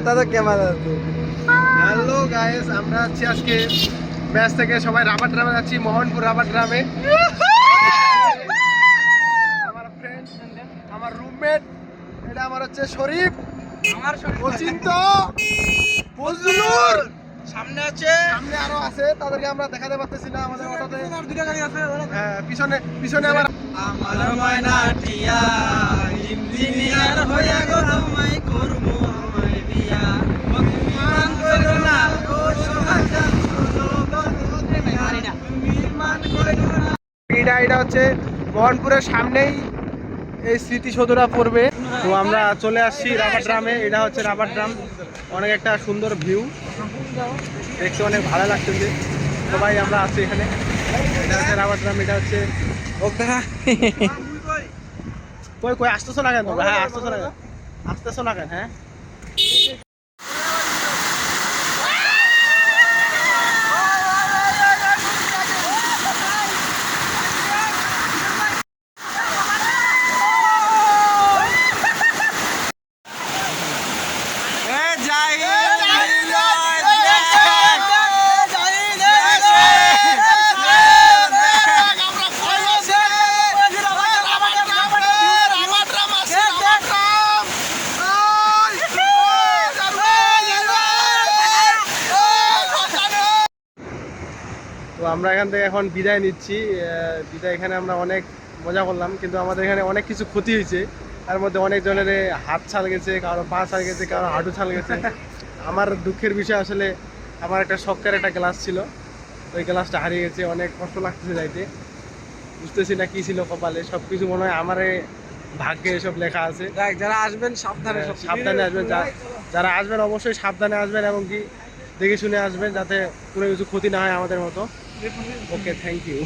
দাদা ক্যামেরা আছে। Hello guys, আমরা আছি আজকে ম্যাচ থেকে সবাই রাবার ড্রামে যাচ্ছি, মোহনপুর রাবার ড্রামে। আমার ফ্রেন্ড, আমার রুমমেট, এটা আমার হচ্ছে শরীফ, আমার অচিন্ত, ফজলুর, সামনে আছে, সামনে আরো আছে, তাদেরকে আমরা দেখাতে পারতেছি না আমাদের অটোতে। দুটো গাড়ি আছে। হ্যাঁ, পিছনে পিছনে আমার আমার ময়না টিয়া ইঞ্জিনিয়ার হইয়া গো আমায় করমু আমায় বিয়া মান করো না ও সোহাগা তুমি মান করো না। এটা হচ্ছে মোহনপুরের সামনেই এই স্মৃতিসৌধটা পড়বে। তো আমরা চলে আসছি রাবার ড্রামে। এটা হচ্ছে রাবার ড্রাম, অনেক একটা সুন্দর ভিউ, দেখতে অনেক ভালো লাগতেছে। সবাই আমরা আছি এখানে। এটা হচ্ছে রাবার ড্রাম, এটা হচ্ছে কই কই আসতেছো না কেন তোমরা? হ্যাঁ, আসতেছো না কেন? আসতেছো না কেন? হ্যাঁ, তো আমরা এখান থেকে এখন বিদায় নিচ্ছি। বিদায়, এখানে আমরা অনেক মজা করলাম, কিন্তু আমাদের এখানে অনেক কিছু ক্ষতি হয়েছে। তার মধ্যে অনেক জনের হাত ছাল গেছে, কারো পা ছাল গেছে, কারো হাঁটু ছাল গেছে। আমার দুঃখের বিষয়, আসলে আমার একটা শখের একটা গ্লাস ছিল, ওই গ্লাসটা হারিয়ে গেছে। অনেক কষ্ট লাগতেছে যাইতে, বুঝতেছি না কি ছিল কপালে। সব কিছু মনে হয় আমার ভাগ্যে এসব লেখা আছে। যারা আসবেন সাবধানে, সাবধানে আসবেন, যারা আসবেন অবশ্যই সাবধানে আসবেন, এবং কি দেখে শুনে আসবেন, যাতে কোনো কিছু ক্ষতি না হয় আমাদের মতো। ওকে, থ্যাংক ইউ।